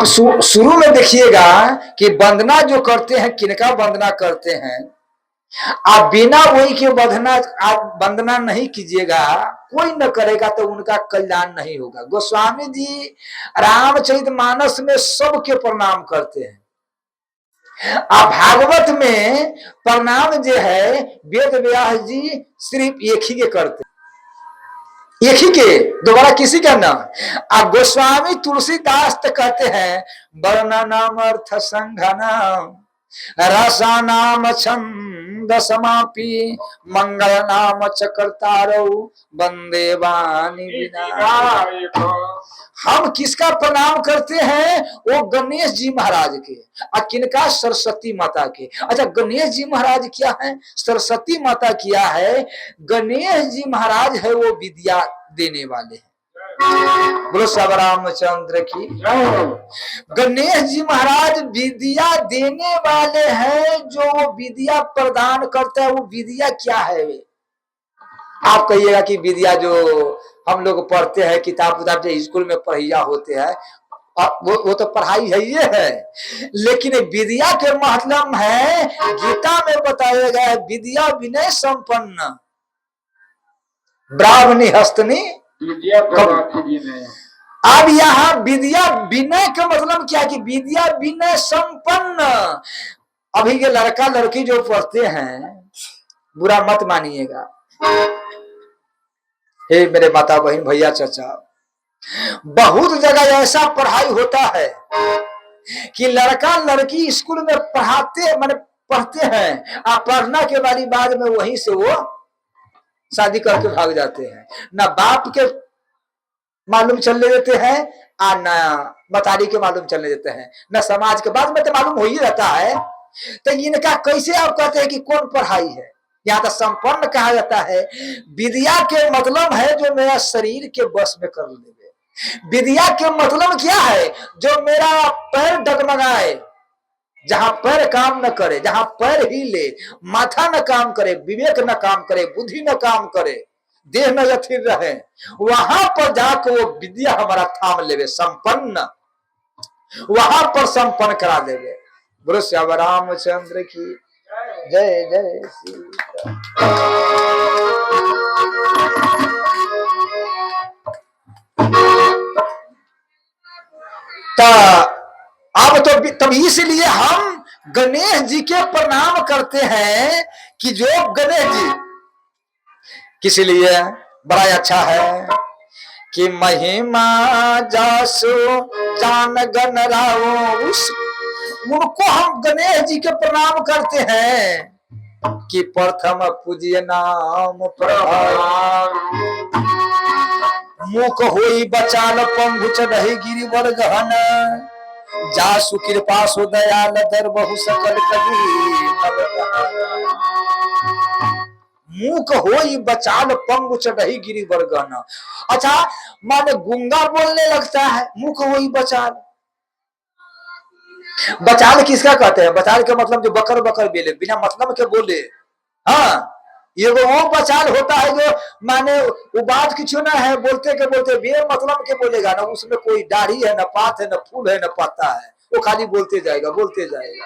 शुरू में देखिएगा कि वंदना जो करते हैं, किनका वंदना करते हैं। आप बिना वही के वंदना नहीं कीजिएगा, कोई न करेगा तो उनका कल्याण नहीं होगा। गोस्वामी जी रामचरितमानस में सबके प्रणाम करते हैं। आप भागवत में प्रणाम जो है वेद व्यास जी सिर्फ एक ही के करते, एक ही के, दोबारा किसी का ना। आप गोस्वामी तुलसीदास तो कहते हैं वर्णनम अर्थ संघनम रसा नाम छंद समापी मंगल नाम चक्रतारो वंदे वाणी विनायक। हम किसका प्रणाम करते हैं? वो गणेश जी महाराज के। और किनका? सरस्वती माता के। अच्छा, गणेश जी महाराज क्या है, सरस्वती माता क्या है? गणेश जी महाराज है वो विद्या देने वाले हैं। बोलो सब रामचंद्र की। गणेश जी महाराज विद्या देने वाले हैं, जो विद्या प्रदान करता है। वो विद्या क्या है? आप कहिएगा कि विद्या जो हम लोग पढ़ते हैं, किताब जो स्कूल में पढ़िया होते हैं, वो तो पढ़ाई है ये है, लेकिन विद्या के मतलब है, गीता में बताया गया है, विद्या विनय संपन्न ब्राह्मणी हस्तनी विद्या। अब यहाँ विद्या विनय का मतलब क्या कि विद्या विनय संपन्न। अभी के लड़का लड़की जो पढ़ते हैं, बुरा मत मानिएगा, हे मेरे माता बहन भैया चाचा, बहुत जगह ऐसा पढ़ाई होता है कि लड़का लड़की स्कूल में पढ़ते हैं, और पढ़ना के बाद में वहीं से वो शादी करके भाग जाते हैं। ना बाप के मालूम चलने देते हैं और ना मतारी के मालूम चलने देते हैं, ना समाज के बाद में तो मालूम हो ही रहता है। तो इनका कैसे आप कहते हैं कि कौन पढ़ाई है? यहाँ तो संपन्न कहा जाता है। विद्या के मतलब है जो मेरा शरीर के बस में कर लेवे। विद्या के मतलब क्या है? जो मेरा पैर डगमगाए, जहां पैर काम न करे, जहां पैर हिले, माथा न काम करे, विवेक न काम करे, बुद्धि न काम करे, देह न यथिर रहे, वहां पर जाकर वो विद्या हमारा थाम लेवे, संपन्न वहां पर संपन्न करा देवे। बोलो श्याम रामचंद्र की जय जय सीता। अब तो तभी इसलिए हम गणेश जी के प्रणाम करते हैं कि जो गणेश जी किस लिए बड़ा अच्छा है कि महिमा जासो जान गण राओ, उनको हम गणेश जी के प्रणाम करते हैं कि प्रथम पूज्य नाम प्रभाव, मुख होई बचाल पंगु चढ़ई गिरिवर गहन, जासु कृपा सो दयाल दर बहु सकल कबीर। मुख होई बचाल पंगु चढ़ई गिरिवर गहन। अच्छा, माने गूंगा बोलने लगता है, मुख होई बचाल। बचाल किसका कहते हैं? बचाल के मतलब जो बकर बकर बोले, बिना मतलब के बोले। हाँ, ये वो बचाल होता है जो माने वो बात किसी ना है, बोलते के बोलते बे मतलब के बोलेगा ना, उसमें कोई दाढ़ी है, ना पात है, ना फूल है, ना पत्ता है, वो खाली बोलते जाएगा बोलते जाएगा।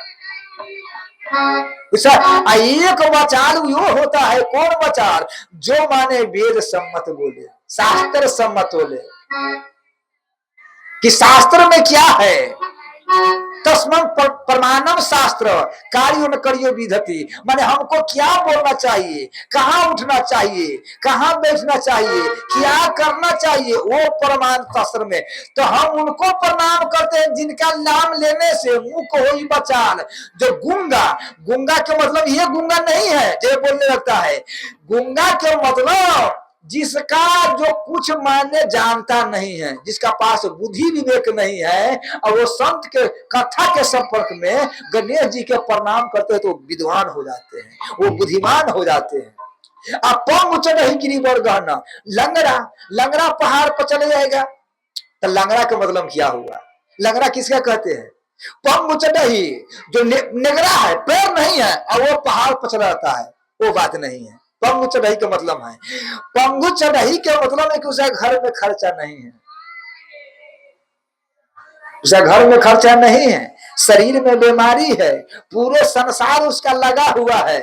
एक बचाल वो होता है, कौन बचाल? जो माने वेद सम्मत बोले, शास्त्र सम्मत बोले कि शास्त्र में क्या है, तस्मं प्रमाणम शास्त्र कार्यो न करियो विधति। माने हमको क्या बोलना चाहिए, कहाँ उठना चाहिए, कहाँ बैठना चाहिए, क्या करना चाहिए, वो प्रमाण शास्त्र में। तो हम उनको प्रणाम करते हैं जिनका नाम लेने से मुख होई बचाल। जो गूंगा, गूंगा के मतलब ये गूंगा नहीं है जो बोलने लगता है। गूंगा के मतलब जिसका जो कुछ मायने जानता नहीं है, जिसका पास बुद्धि विवेक नहीं है, और वो संत के कथा के संपर्क में गणेश जी के प्रणाम करते हैं तो विद्वान हो जाते हैं, वो बुद्धिमान हो जाते हैं। अब पंग चढ़ी गिरिवर गहना, लंगड़ा लंगड़ा पहाड़ पर चले जाएगा, तो लंगड़ा का मतलब क्या हुआ? लंगड़ा किसका कहते हैं? पंग चढ़ी जो नेगरा है, पैर नहीं है, और वो पहाड़ पर चला जाता है, वो बात नहीं है। पंगु चढ़ई का मतलब है, पंगु चढ़ई के मतलब है कि उसे घर में खर्चा नहीं है। उसका घर में खर्चा नहीं है, शरीर में बीमारी है, पूरे संसार उसका लगा हुआ है।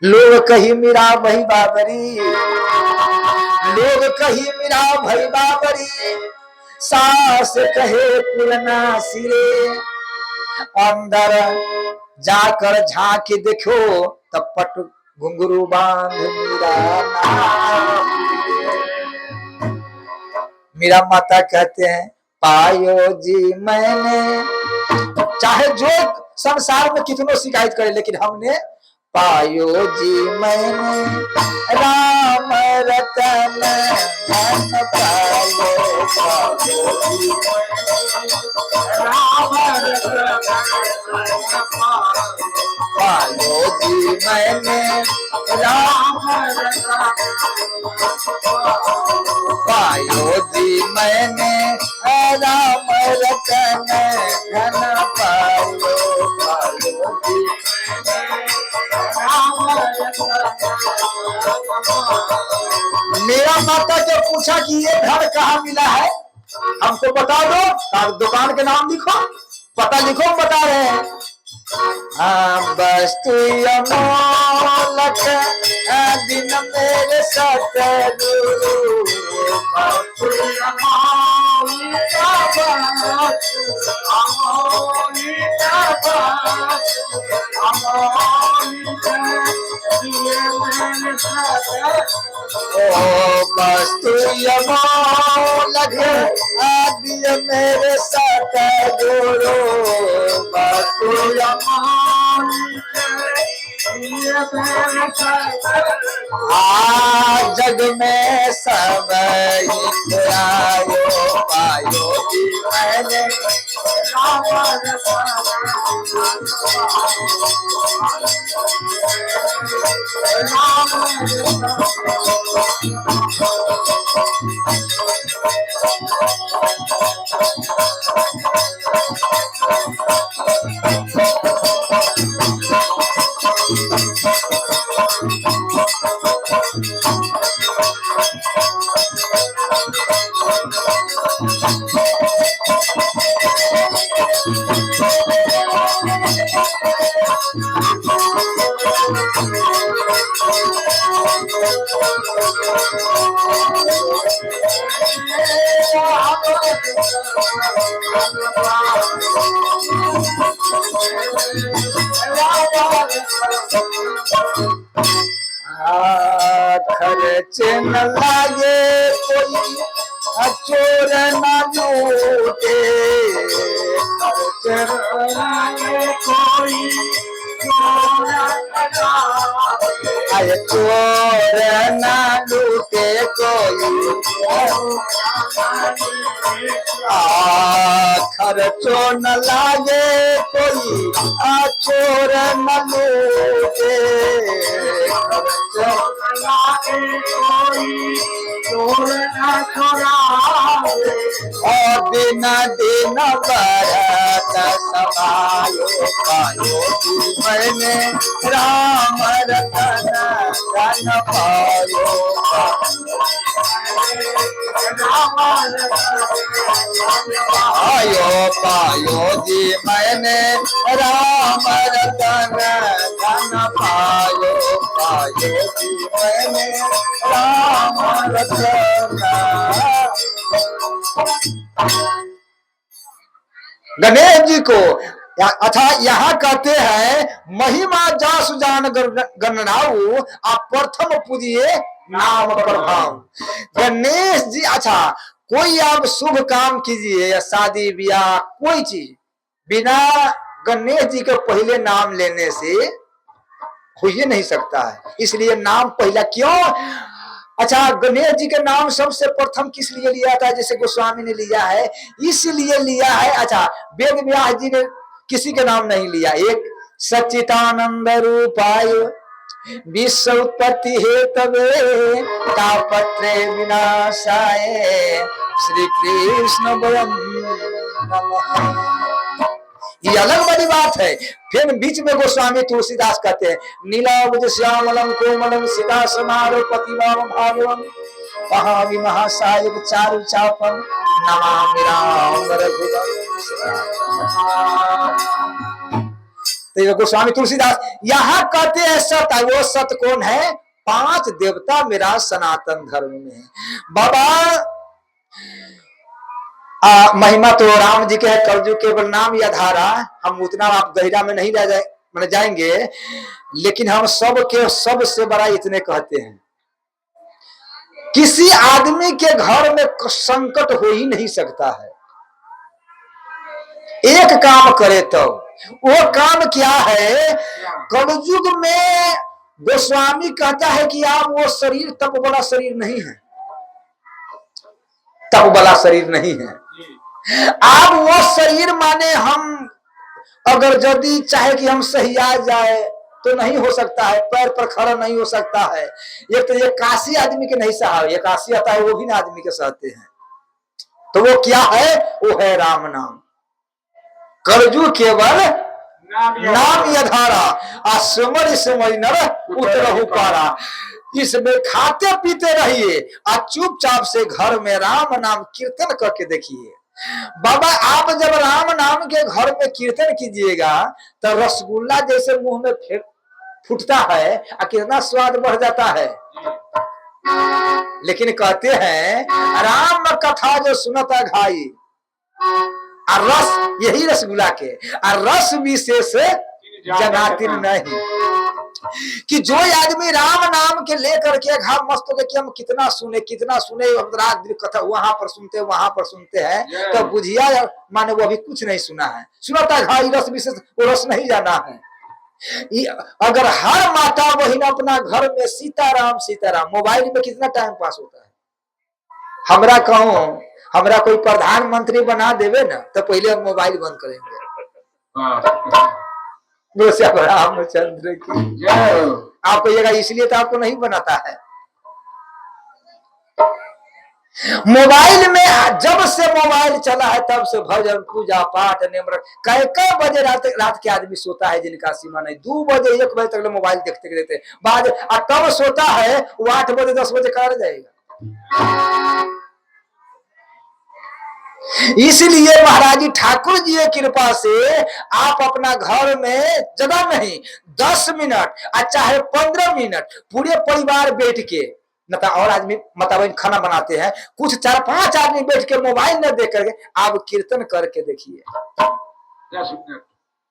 लोग कही मीरा भई बाबरी, लोग कही मीरा भई बाबरी, सास कहे पुरना सिरे। अंदर जाकर झांकी देखो तब पट घुंघरू बांध मीरा नाम। मीरा माता कहते हैं पायो जी मैंने, चाहे जो संसार में कितनों शिकायत करे, लेकिन हमने पायो जी मैंने राम रतन धन पायो, पायो जी मैंने राम पायो जी मैंने राम रतन धन पायो, पायो जी मेरा माता जब पूछा कि ये धन कहाँ मिला है, हमको बता दो, दुकान के नाम लिखो, पता लिखो, बता रहे हैं। वस्तु अमोलक दिन मेरे सतगुरु, वस्तु अमोलक दिन मेरे सतगुरु, वस्तु जग में सब आयो, पायो जी मैंने खर्च न लागे कोई चोर न लूटे, खर्च न लागे कोई चोर न लूटे कोई, खर्चो न लागे कोई चोर न लूटे, खर्चो न लागे कोई चोर न चुरावे, और दिन दिन बरत समायो, पायो जी मैंने राम रतन धन पायो, पायो पायो जी मैंने राम रतन धन पायो, पायो जी मैंने राम रतन। गणेश जी को अथा यहाँ कहते हैं महिमा जास जान गणनाऊ, आप प्रथम पूजिए नाम प्रभाव। गणेश जी, अच्छा कोई आप शुभ काम कीजिए या शादी ब्याह कोई चीज, बिना गणेश जी के पहले नाम लेने से हो ही नहीं सकता है, इसलिए नाम पहला क्यों। अच्छा गणेश जी के नाम सबसे प्रथम किस लिए लिया था, जैसे गोस्वामी ने लिया है इसलिए लिया है। अच्छा वेद व्यास जी ने किसी के नाम नहीं लिया, एक सच्चिदानंद रूपाय विश्व उत्पत्ति हेतवे तापत्रे विनाशाय श्री कृष्ण वयम् नमः। ये अलग बड़ी बात है। फिर बीच में गोस्वामी तुलसीदास कहते हैं नीलाब्ज श्यामलम कोमलम सीता समारो पतिवाम भागवम महावी महासायक चारु चापम नमामि राम रघुवर। तो गोस्वामी तुलसीदास यहाँ कहते हैं सत, वो सत कौन है? 5 देवता मेरा सनातन धर्म में है। बाबा महिमा तो राम जी के है, कलयुग केवल नाम या धारा। हम उतना आप गहरा में नहीं मैंने जाएंगे, लेकिन हम सब के सबसे बड़ा इतने कहते हैं, किसी आदमी के घर में संकट हो ही नहीं सकता है। एक काम करे तो वो काम क्या है? कलयुग में गोस्वामी कहता है कि आप वो शरीर तप वाला शरीर नहीं है, तप वाला शरीर नहीं है। आप वो शरीर माने हम अगर यदि चाहे कि हम सही आ जाए तो नहीं हो सकता है, पैर पर खड़ा नहीं हो सकता है। एक तो ये काशी आदमी के नहीं सहा, ये काशी आता है वो भी ना आदमी के सहते हैं। तो वो क्या है? वो है राम नाम। कलयुग केवल नाम यधारा असमर समय नर उतरहु पारा। इसमें खाते पीते रहिए और चुपचाप से घर में राम नाम कीर्तन करके देखिए। बाबा आप जब राम नाम के घर में कीर्तन कीजिएगा तो रसगुल्ला जैसे मुंह में फूटता है और कितना स्वाद बढ़ जाता है। लेकिन कहते हैं राम कथा जो सुनता घाई, और रस यही रसगुल्ला के, और रस विशेष जनातिन नहीं। कि जो आदमी राम नाम के लेकर के घाव मस्त हो कि हम कितना सुने रात दिन कथा वहां पर सुनते हैं, तो बुझिया माने वो अभी कुछ नहीं सुना है। सुनता घाई रस विशेष, वो रस नहीं जाना है। अगर हर माता बहन अपना घर में सीताराम सीताराम, मोबाइल में कितना टाइम पास होता है। हमरा कहूं हमरा कोई प्रधानमंत्री बना देवे ना तो पहले हम मोबाइल बंद करेंगे। रामचंद्र की आप कहिएगा इसलिए तो आपको नहीं बनाता है। मोबाइल में जब से मोबाइल चला है तब से भजन पूजा पाठ निम्र कई बजे रात के आदमी सोता है जिनका सीमा नहीं। 2 बजे 1 बजे तक मोबाइल देखते रहते बाद तब सोता है वो 8 बजे 10 बजे कर जाएगा। इसलिए महाराज जी ठाकुर जी की कृपा से आप अपना घर में ज्यादा नहीं 10 मिनट चाहे 15 मिनट पूरे परिवार बैठ के, न तो और आदमी मतलब खाना बनाते हैं, कुछ 4-5 आदमी बैठ के मोबाइल न देख करके आप कीर्तन करके देखिए। 10 मिनट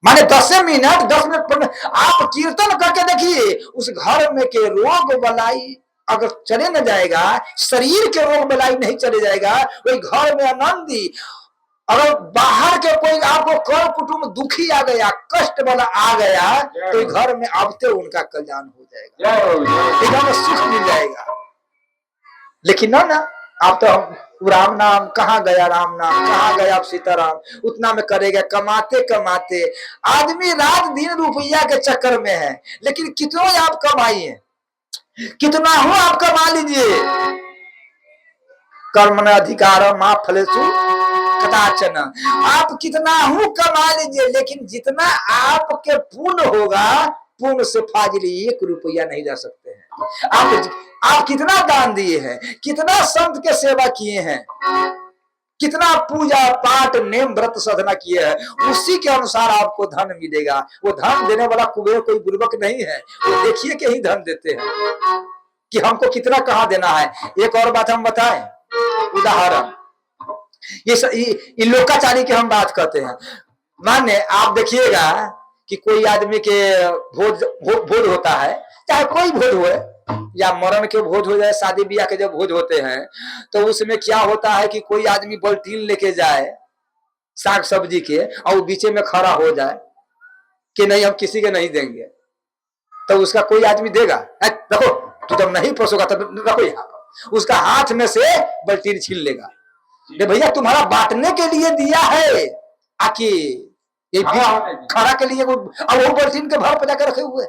माने 10 मिनट 10 मिनट आप कीर्तन करके देखिए। उस घर में के रोग बलाई अगर चले न जाएगा, शरीर के रोग बलाई नहीं चले जाएगा, वही घर में आनंदी। अगर बाहर के कोई आपको कर कुटुंब दुखी आ गया, कष्ट वाला आ गया, तो घर में आते उनका कल्याण हो जाएगा, एकदम सुख मिल जाएगा। लेकिन ना आप तो राम नाम कहाँ गया, राम नाम कहाँ गया, आप सीताराम उतना में करेगा। कमाते कमाते आदमी रात दिन रुपया के चक्कर में है, लेकिन कितनों आप कमाइए, कितना हो आप कमा लीजिए। कर्म न अधिकार मां फलेषु कदाचन, आप कितना हो कमा लीजिए, लेकिन जितना आपके पुण्य होगा पुण्य से फाजिल 1 रुपया नहीं जा सकते हैं। आप कितना दान दिए हैं, कितना संत के सेवा किए हैं, कितना पूजा पाठ नेम व्रत साधना किए हैं, उसी के अनुसार आपको धन मिलेगा। वो धन देने वाला कुबेर कोई बुर्बक नहीं है, वो देखिए के ही धन देते हैं कि हमको कितना कहाँ देना है। एक और बात हम बताएं, उदाहरण ये लोकाचारी की हम बात करते हैं। माने आप देखिएगा कि कोई आदमी के भोज होता है, चाहे कोई भोज हो या मरण के भोज हो जाए, शादी ब्याह के जब भोज होते हैं, तो उसमें क्या होता है कि कोई आदमी बल्टीन लेके जाए साग सब्जी के और बीचे में खड़ा हो जाए कि नहीं हम किसी के नहीं देंगे, तो उसका कोई आदमी देगा? देखो तू जब नहीं परोसोगा तब रखो यहाँ पर, उसका हाथ में से बल्टीन छीन लेगा। भैया तुम्हारा बांटने के लिए दिया है, आके ये खड़ा के लिए वो बल्टीन के भर पे जाकर रखे हुए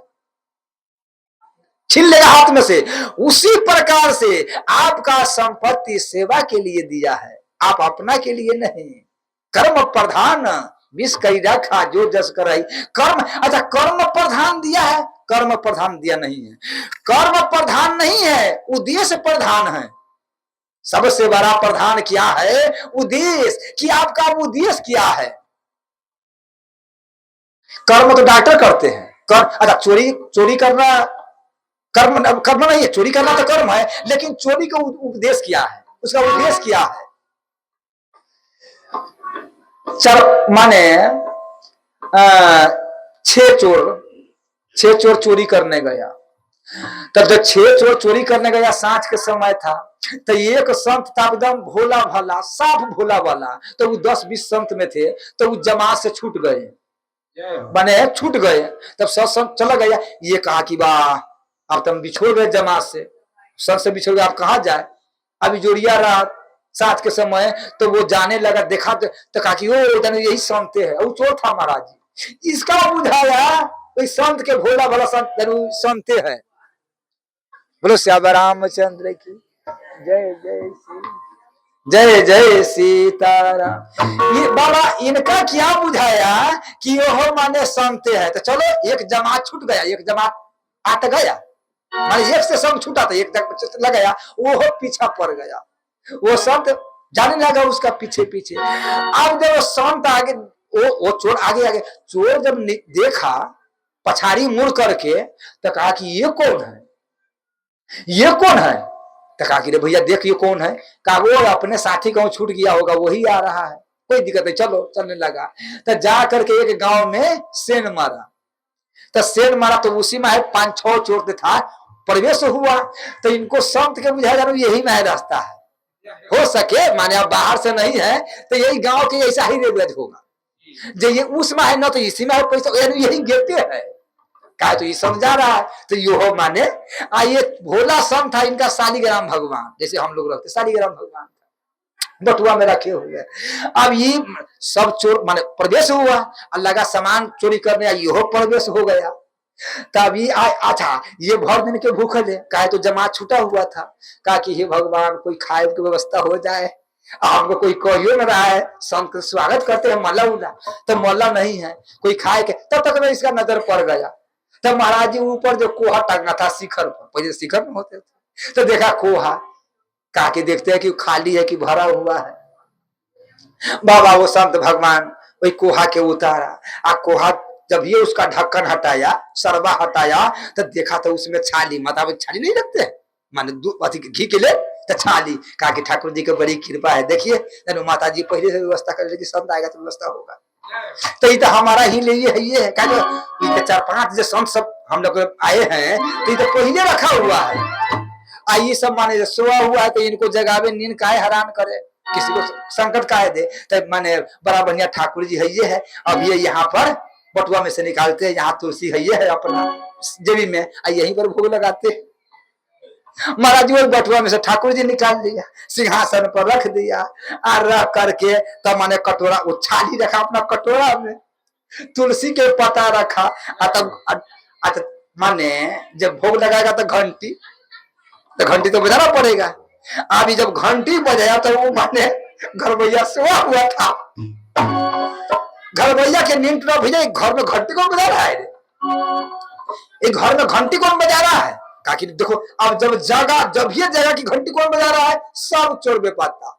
छीन लेगा हाथ में से। उसी प्रकार से आपका संपत्ति सेवा के लिए दिया है, आप अपना के लिए नहीं। कर्म प्रधान विष कई रखा जो जस कराई। कर्म अच्छा कर्म प्रधान दिया है, कर्म प्रधान दिया नहीं है। कर्म प्रधान नहीं है, उद्देश्य प्रधान है। सबसे बड़ा प्रधान क्या है? उद्देश्य, कि आपका उद्देश्य क्या है। कर्म तो डॉक्टर करते हैं, अच्छा चोरी चोरी करना कर्म नहीं है, चोरी करना तो कर्म है, लेकिन चोरी का उद्देश्य क्या है, उसका उद्देश्य क्या है। चल माने छह चोर चोरी करने गया। तब जब छह चोर चोरी करने गया, सांझ के समय था, तो एक संत था एकदम भोला भाला, साफ भोला वाला, तो वो 10-20 संत में थे, तो वो जमात से छूट गए, बने छूट गए। तब सत्संग चला गया, ये कहा कि वाह अब तुम बिछोड़ गए जमात से, संत से बिछोड़ गए, आप कहाँ जाए। अभी जोड़िया रात साथ के समय, तो वो जाने लगा, देखा तो कहा कि ओ यही संत है, वो चोर था महाराज जी। इसका बुझाया कोई संत के भोला भला संत है। बोलो श्याम रामचंद्र की जय जय श्री जय जय सीताराम। ये बाबा इनका क्या बुझाया कि वो माने संत है। तो चलो एक जमात छूट गया, एक जमात आट गया, माने एक से संग छूटा था, एक लग गया, वो पीछा पड़ गया, वो संत जाने लगा उसका पीछे पीछे। अब जब संत आगे, वो चोर आगे आगे, चोर जब देखा पछाड़ी मुड़ करके, तो कहा कि ये कौन है, ये कौन है। तो कहा कि रे भैया देख ये कौन है। कहा वो अपने साथी कहूं छूट गया होगा, वही आ रहा है, कोई दिक्कत नहीं, चलो चलने लगा। तो जा करके एक गांव में सेन मारा, तो सेन मारा, तो उसी में 5-6 चोर था, प्रवेश हुआ। तो इनको संत के बुझाया जा यही में रास्ता है, हो सके माने आप बाहर से नहीं है, तो यही गांव के ऐसा ही रेवज होगा, जो ये उसमें है ना, तो इसी में पैसा, यही गेटे है। कहा तो ये समझा रहा है, तो यो माने ये भोला संत था, इनका शालिग्राम भगवान, जैसे हम लोग रखते शालिग्राम भगवान बटुआ में रखे हुए। अब ये सब चोर माने प्रवेश हुआ, अल्लाह का सामान चोरी करने, यो प्रवेश हो गया। तब ये अच्छा ये भर दिन के भूखे थे, कहा तो जमात छूटा हुआ था। कहा कि हे भगवान कोई खाए की व्यवस्था हो जाए, हमको कोई कहियो न रहा है, संत का स्वागत करते हैं मल्ला उल्ला, तो मल्ला नहीं है, कोई खाए के। तब तक में इसका नजर पड़ गया। तब महाराज जी ऊपर जो कोहा टंगा था शिखर पर, पहले शिखर में होते थे, तो देखा कोहा, कहा कि देखते हैं कि खाली है कि भरा हुआ है। बाबा वो संत भगवान वही कोहा के उतारा, आ कोहा जब ये उसका ढक्कन हटाया, सरवा हटाया, तो देखा तो उसमें छाली, मतलब छाली नहीं रखते माने घी के लिए, तो छाली। कहा कि ठाकुर जी की बड़ी कृपा है, देखिए माता जी पहले से व्यवस्था कर लेगी, संत आएगा तो व्यवस्था होगा। तो ये तो हमारा ही लिए है, ये है क्या 4-5 जो संत सब हम लोग आए हैं, तो ये तो पहले रखा हुआ है। ये सब माने सोया हुआ है, तो इनको जगावे, नींद काहे हैरान करे, किसी को संकट काहे दे। तो माने बड़ा बढ़िया ठाकुर जी है, ये है। अब ये यहाँ पर बटुआ में से निकालते हैं, यहाँ तुलसी है, ये है अपना जेबी में, यहीं पर भोग लगाते। महाराज जी बटुआ में से ठाकुर जी निकाल दिया, सिंहासन पर रख दिया, और रख करके तब माने कटोरा, वो छाली रखा अपना कटोरा में, तुलसी के पत्ता रखा। तब माने जब भोग लगाएगा तो घंटी तो बजाना पड़ेगा। अभी जब घंटी बजाया तो वो माने घरवैया सोया हुआ था, घरवैया के नींद टूटा, भैया घर में घंटी कौन बजा रहा है, एक घर में घंटी कौन बजा रहा है। कहा कि देखो अब जब ये जगह की घंटी कौन बजा रहा है, सब चोर बेपत्ता।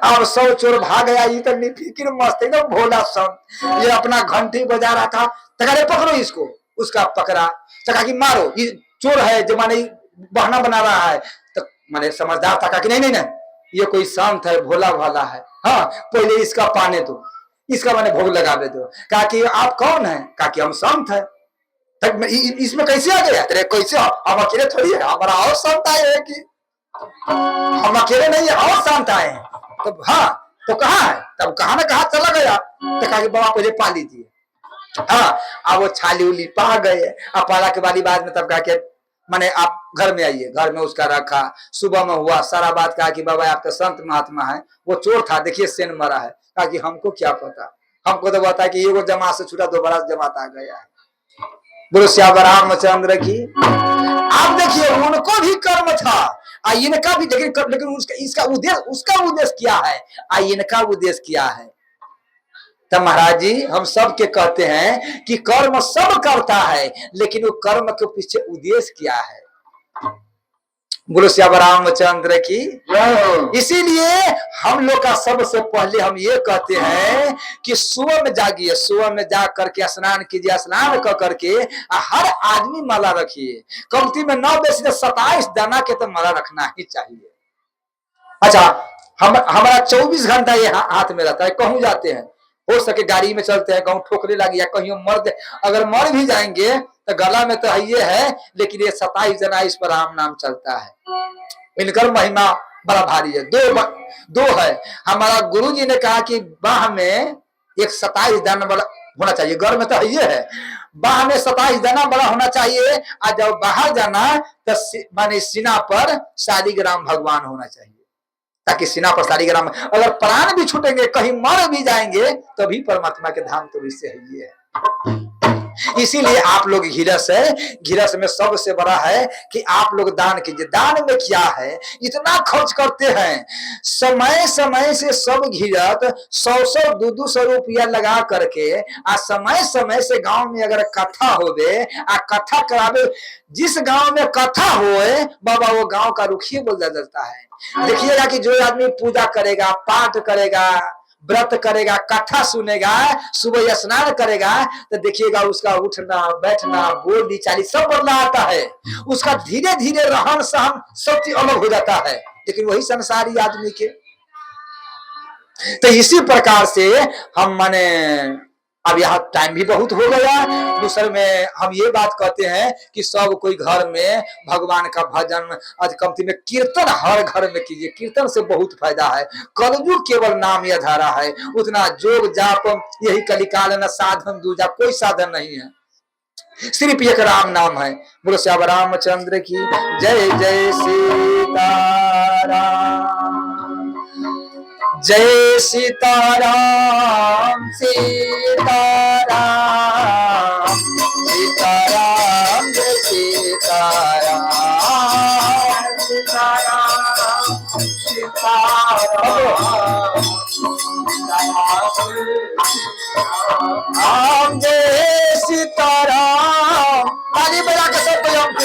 अब सब चोर भाग गया, ये तो निफिकिर मस्त एकदम भोला संत, ये अपना घंटी बजा रहा था। तकारे पकड़ो इसको, उसका पकड़ा, तका कि मारो, ये चोर है जो माने बहाना बना रहा है। तो माने समझदार था, कहा कि नहीं ये कोई संत है, भोला भाला है, हाँ पहले इसका पाने दो, इसका मैंने भोग लगावे दो। कहा कि आप कौन है, कहा कि हम संत है। इसमें कैसे आ गया, तेरे कैसे, हम अकेले थोड़ी है, हमारा और संत आए हैं कि हम अकेले नहीं है, और संत आए हैं। तो हाँ तो कहाँ है, तब कहा ना कहा चला गया। तो कहा कि बाबा पहले पा लीजिए, हाँ अब वो छाली उली पा गए। अब पाला के बाद में तब कहा कि माने आप घर में आइए, घर में उसका रखा। सुबह में हुआ सारा बात, कहा कि बाबा आप तो संत महात्मा है, वो चोर था देखिए सेन मरा है। कहा कि हमको क्या पता, हमको तो पता है कि एगो जमात से छूटा, दोबारा जमात आ गया है। बोलो श्याम रामचंद्र की। आप देखिए उनको भी कर्म था, इनका भी, लेकिन उसका उद्देश्य क्या है, इनका उद्देश्य क्या है। तो महाराज जी हम सब के कहते हैं कि कर्म सब करता है, लेकिन वो कर्म के पीछे उद्देश्य क्या है। बोलो श्याम रामचंद्र की। जय। इसीलिए हम लोग का सबसे पहले हम ये कहते हैं कि सुबह में जागिए, सुबह में जाग करके स्नान कीजिए, स्नान कर करके हर आदमी माला रखिए। कमती में 9 बेच 27 दाना के तो माला रखना ही चाहिए। अच्छा, हमारा 24 घंटा ये हाथ में रहता है। कहूं जाते हैं, हो सके गाड़ी में चलते हैं, कहूं ठोकरे लगी या कहीं मर, अगर मर भी जाएंगे तो गला में तो ये है, लेकिन ये 27 जना इस पर राम नाम चलता है। इनकर महिमा बड़ा भारी है। दो है। हमारा गुरु जी ने कहा कि बाह में एक 27 दाना बड़ा होना चाहिए। घर में तो ये है, बाह में 27 दाना बड़ा होना चाहिए। और जब बाहर जाना तो माने सीना पर शालिग्राम भगवान होना चाहिए, ताकि सीना पर शालिग्राम, अगर प्राण भी छूटेंगे, कहीं मर भी जाएंगे, तभी परमात्मा के धाम तो इससे है ही है। इसीलिए आप लोग घिरस है, घिरस में सबसे बड़ा है कि आप लोग दान कीजिए। दान में क्या है, इतना खर्च करते हैं, समय समय से सब घिरत 100 200 रुपया लगा करके आ समय समय से गांव में अगर कथा होवे आ कथा करावे, जिस गांव में कथा होए बाबा वो गांव का रुखिए बोल जाता है। देखिएगा कि जो आदमी पूजा करेगा, पाठ करेगा, व्रत करेगा, कथा सुनेगा, सुबह स्नान करेगा, तो देखिएगा उसका उठना बैठना बोली चाली सब बदला आता है। उसका धीरे धीरे रहन सहन सब चीज अलग हो जाता है। लेकिन वही संसारी आदमी के, तो इसी प्रकार से हम माने अब यहाँ टाइम भी बहुत हो गया। दूसरे में हम ये बात कहते हैं कि सब कोई घर में भगवान का भजन, कमती में कीर्तन हर घर में कीजिए। कीर्तन से बहुत फायदा है। कलयुग केवल नाम या धारा है, उतना जोग जाप यही कलिकाल न साधन दूजा, कोई साधन नहीं है, सिर्फ एक राम नाम है। बोलो श्याम रामचंद्र की जय। जय सीताराम, जय सीताराम, सीताराम, सीताराम, जय सीताराम, सीताराम, सीताराम, जय सीताराम। ताली बजा के सब कोई हम में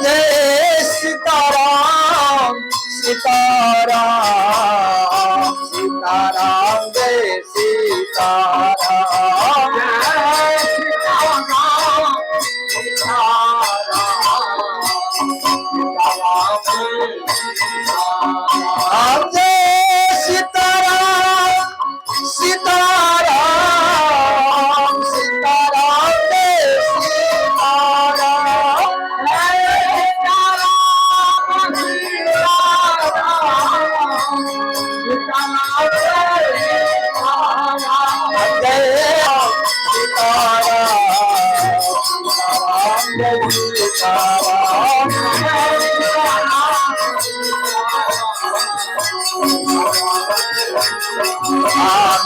जय सीताराम, सीताराम, सीताराम, जय सीताराम, जय सीताराम, सीताराम, जय सीताराम, सीताराम, सीताराम, जय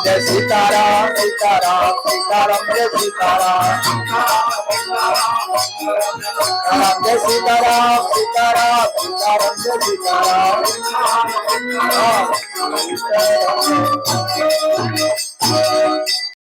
जय सीताराम, सीताराम, सीताराम, जय सीताराम, जय सीताराम, सीताराम, सीताराम, जय सीताराम।